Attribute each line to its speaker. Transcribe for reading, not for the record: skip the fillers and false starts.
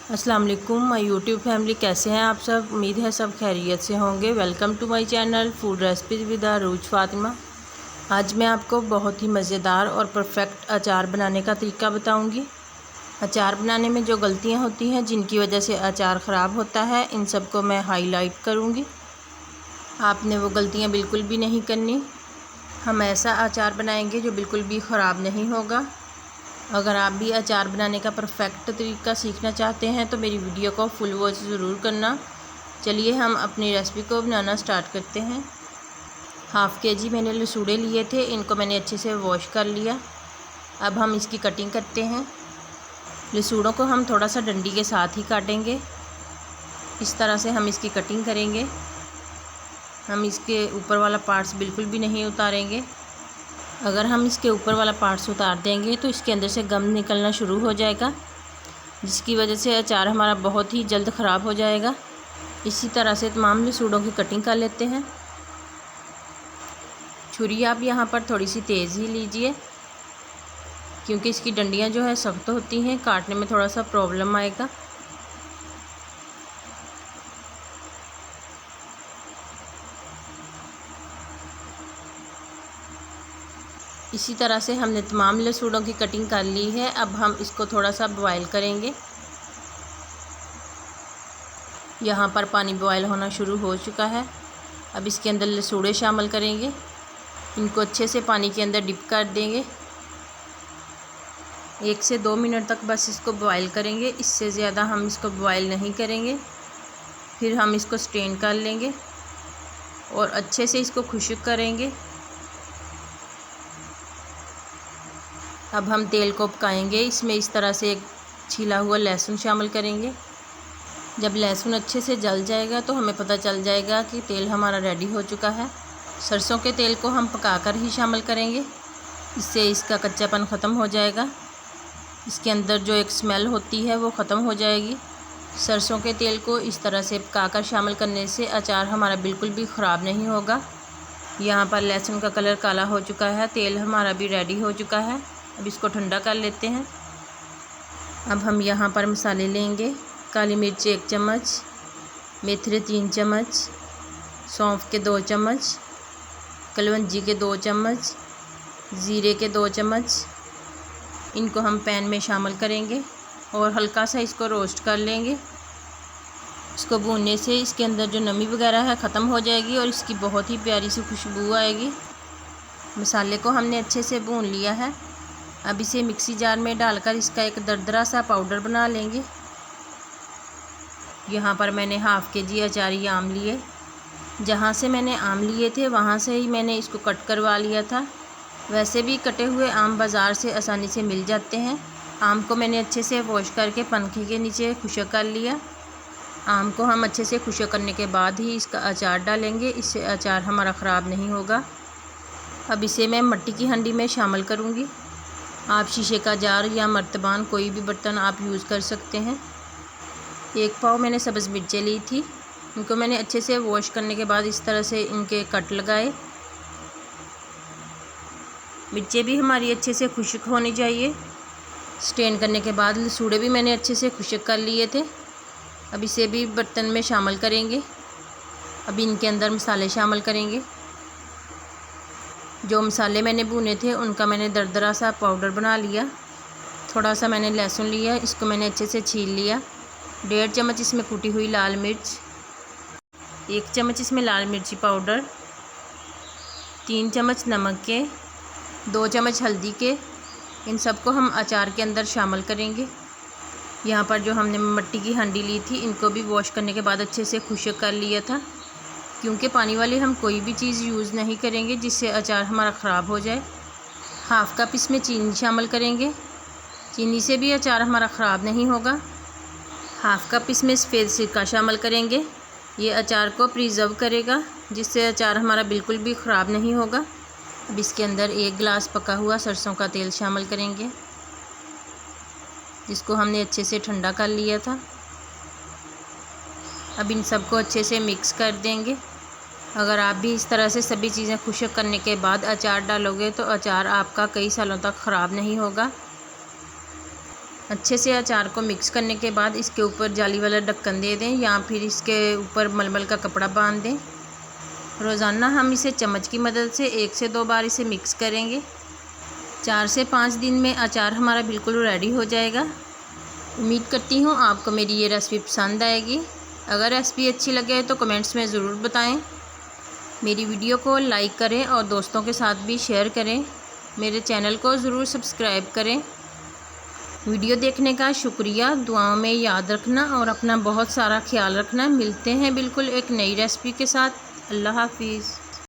Speaker 1: अस्सलाम वालेकुम my YouTube family, कैसे हैं आप सब। उम्मीद है सब खैरियत से होंगे। Welcome to my channel food recipes with Arooj Fatima. आज मैं आपको बहुत ही मज़ेदार और परफेक्ट अचार बनाने का तरीका बताऊंगी। अचार बनाने में जो गलतियां होती हैं जिनकी वजह से अचार ख़राब होता है, इन सब को मैं हाईलाइट करूँगी। आपने वो गलतियाँ बिल्कुल भी नहीं करनी। हम ऐसा अचार बनाएंगे जो बिल्कुल भी ख़राब नहीं होगा। अगर आप भी अचार बनाने का परफेक्ट तरीका सीखना चाहते हैं तो मेरी वीडियो को फुल वॉच ज़रूर करना। चलिए हम अपनी रेसिपी को बनाना स्टार्ट करते हैं। हाफ़ केजी मैंने लसूड़े लिए थे, इनको मैंने अच्छे से वॉश कर लिया। अब हम इसकी कटिंग करते हैं। लसूड़ों को हम थोड़ा सा डंडी के साथ ही काटेंगे। इस तरह से हम इसकी कटिंग करेंगे। हम इसके ऊपर वाला पार्ट्स बिल्कुल भी नहीं उतारेंगे। अगर हम इसके ऊपर वाला पार्ट्स उतार देंगे तो इसके अंदर से गम निकलना शुरू हो जाएगा, जिसकी वजह से अचार हमारा बहुत ही जल्द ख़राब हो जाएगा। इसी तरह से तमाम लसूड़ों की कटिंग कर लेते हैं। छुरी आप यहाँ पर थोड़ी सी तेज़ ही लीजिए, क्योंकि इसकी डंडियाँ जो है सख्त होती हैं, काटने में थोड़ा सा प्रॉब्लम आएगा। इसी तरह से हमने तमाम लसूड़ों की कटिंग कर ली है। अब हम इसको थोड़ा सा बॉयल करेंगे। यहाँ पर पानी बॉयल होना शुरू हो चुका है। अब इसके अंदर लसूड़े शामिल करेंगे। इनको अच्छे से पानी के अंदर डिप कर देंगे। 1 से 2 मिनट तक बस इसको बॉयल करेंगे, इससे ज़्यादा हम इसको बॉयल नहीं करेंगे। फिर हम इसको स्ट्रेन कर लेंगे और अच्छे से इसको खुश्क करेंगे। अब हम तेल को पकाएंगे। इसमें इस तरह से एक छिला हुआ लहसुन शामिल करेंगे। जब लहसुन अच्छे से जल जाएगा तो हमें पता चल जाएगा कि तेल हमारा रेडी हो चुका है। सरसों के तेल को हम पकाकर ही शामिल करेंगे, इससे इसका कच्चापन ख़त्म हो जाएगा। इसके अंदर जो एक स्मेल होती है वो ख़त्म हो जाएगी। सरसों के तेल को इस तरह से पकाकर शामिल करने से अचार हमारा बिल्कुल भी ख़राब नहीं होगा। यहाँ पर लहसुन का कलर काला हो चुका है, तेल हमारा भी रेडी हो चुका है। अब इसको ठंडा कर लेते हैं। अब हम यहाँ पर मसाले लेंगे। काली मिर्च 1 चम्मच, मेथरे 3 चम्मच, सौंफ के 2 चम्मच, कलवंजी के 2 चम्मच, ज़ीरे के 2 चम्मच। इनको हम पैन में शामिल करेंगे और हल्का सा इसको रोस्ट कर लेंगे। इसको भूनने से इसके अंदर जो नमी वगैरह है ख़त्म हो जाएगी और इसकी बहुत ही प्यारी सी खुशबू आएगी। मसाले को हमने अच्छे से भून लिया है। अब इसे मिक्सी जार में डालकर इसका एक दरदरा सा पाउडर बना लेंगे। यहाँ पर मैंने हाफ़ केजी अचारी आम लिए। जहाँ से मैंने आम लिए थे वहाँ से ही मैंने इसको कट करवा लिया था। वैसे भी कटे हुए आम बाज़ार से आसानी से मिल जाते हैं। आम को मैंने अच्छे से वॉश करके पंखे के नीचे खुश्क कर लिया। आम को हम अच्छे से खुश्क करने के बाद ही इसका अचार डालेंगे, इससे अचार हमारा ख़राब नहीं होगा। अब इसे मैं मिट्टी की हांडी में शामिल करूँगी। आप शीशे का जार या मर्तबान कोई भी बर्तन आप यूज़ कर सकते हैं। 1 पाव मैंने सब्ज़ मिर्चें ली थी। इनको मैंने अच्छे से वॉश करने के बाद इस तरह से इनके कट लगाए। मिर्चें भी हमारी अच्छे से खुश्क होनी चाहिए। स्ट्रेन करने के बाद लसूड़े भी मैंने अच्छे से खुश्क कर लिए थे। अब इसे भी बर्तन में शामिल करेंगे। अब इनके अंदर मसाले शामिल करेंगे। जो मसाले मैंने भुने थे उनका मैंने दरदरा सा पाउडर बना लिया। थोड़ा सा मैंने लहसुन लिया, इसको मैंने अच्छे से छील लिया। 1.5 चम्मच इसमें कुटी हुई लाल मिर्च, 1 चम्मच इसमें लाल मिर्ची पाउडर, 3 चम्मच नमक के, 2 चम्मच हल्दी के। इन सबको हम अचार के अंदर शामिल करेंगे। यहाँ पर जो हमने मिट्टी की हांडी ली थी, इनको भी वॉश करने के बाद अच्छे से खुश्क कर लिया था, क्योंकि पानी वाली हम कोई भी चीज़ यूज़ नहीं करेंगे जिससे अचार हमारा ख़राब हो जाए। हाफ़ कप इसमें चीनी शामिल करेंगे। चीनी से भी अचार हमारा ख़राब नहीं होगा। हाफ़ कप इसमें सफ़ेद सिरका शामिल करेंगे। ये अचार को प्रिजर्व करेगा, जिससे अचार हमारा बिल्कुल भी ख़राब नहीं होगा। अब इसके अंदर 1 गिलास पका हुआ सरसों का तेल शामिल करेंगे, जिसको हमने अच्छे से ठंडा कर लिया था। अब इन सबको अच्छे से मिक्स कर देंगे। अगर आप भी इस तरह से सभी चीज़ें खुश्क करने के बाद अचार डालोगे तो अचार आपका कई सालों तक ख़राब नहीं होगा। अच्छे से अचार को मिक्स करने के बाद इसके ऊपर जाली वाला ढक्कन दे दें या फिर इसके ऊपर मलमल का कपड़ा बांध दें। रोज़ाना हम इसे चम्मच की मदद से 1 से 2 बार इसे मिक्स करेंगे। 4 से 5 दिन में अचार हमारा बिल्कुल रेडी हो जाएगा। उम्मीद करती हूँ आपको मेरी ये रेसिपी पसंद आएगी। अगर रेसिपी अच्छी लगे तो कमेंट्स में ज़रूर बताएं। मेरी वीडियो को लाइक करें और दोस्तों के साथ भी शेयर करें। मेरे चैनल को ज़रूर सब्सक्राइब करें। वीडियो देखने का शुक्रिया। दुआओं में याद रखना और अपना बहुत सारा ख्याल रखना। मिलते हैं बिल्कुल एक नई रेसिपी के साथ। अल्लाह हाफिज़।